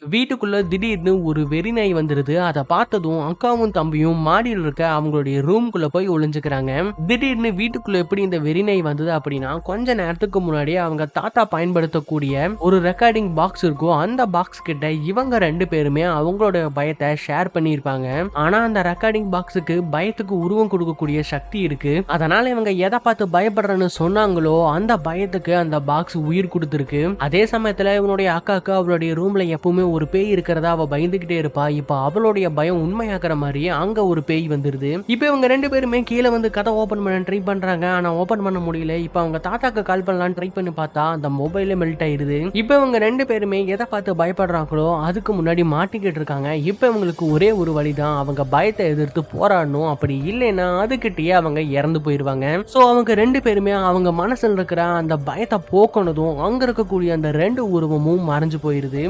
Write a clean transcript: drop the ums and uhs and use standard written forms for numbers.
வீட்டுக்குள்ள திடீர்னு ஒரு வெறி நாய் வந்துருது. அத பார்த்ததும் அக்காவும் தம்பியும் மாடியில் இருக்க அவங்களுடைய ரூம்குள்ள போய் ஒளிஞ்சுக்கிறாங்க. திடீர்னு வீட்டுக்குள்ள எப்படி இந்த வெறி நாய் வந்தது அப்படின்னா, கொஞ்ச நேரத்துக்கு முன்னாடி அவங்க தாத்தா பயன்படுத்தக்கூடிய ஒரு ரெக்கார்டிங் பாக்ஸ் இருக்கும். அந்த பாக்ஸ் கிட்ட இவங்க 2 பேருமே அவங்களோட பயத்தை ஷேர் பண்ணியிருப்பாங்க. ஆனா அந்த ரெக்கார்டிங் பாக்ஸுக்கு பயத்துக்கு உருவம் கொடுக்கக்கூடிய சக்தி இருக்கு. அதனால இவங்க எதை பார்த்து பயப்படுறன்னு சொன்னாங்களோ அந்த பயத்துக்கு அந்த பாக்ஸ் உயிர் கொடுத்துருக்கு. அதே சமயத்துல இவனுடைய அக்காக்கு அவளுடைய ரூம்ல எப்பவுமே ஒரு பேய் இருக்கிறதா அவ பயந்துகிட்டே இருப்பா. இப்ப அவளுடைய பயம் உண்மையாக்குற மாதிரி அங்க ஒரு பேய் வந்துருது. இப்ப இவங்க 2 பேருமே கீழே வந்து கதை ஓபன் பண்ண ட்ரை பண்றாங்க. ஆனா ஓபன் பண்ண முடியல. இப்ப அவங்க தாத்தாக்கு கால் பண்ணலாம் ட்ரை பண்ணி பார்த்தா அந்த மொபைலே மெல்ட் ஆயிருது. இப்ப இவங்க 2 பேருமே எதை பார்த்து பயப்படுறாங்களோ அதுக்கு முன்னாடி மாட்டிக்கிட்டு இருக்காங்க. இப்ப இவங்களுக்கு ஒரே ஒரு வழிதான், அவங்க பயத்தை எதிர்த்து போராடணும். அப்படி இல்லைன்னா அதுக்கிட்டயே அவங்க இறந்து போயிருவாங்க. சோ அவங்க 2 பேருமே அவங்க மனசுல இருக்கிற அந்த பயத்தை போக்கணுதும் அங்க இருக்கக்கூடிய அந்த 2 உருவமும் மறைஞ்சு போயிருது.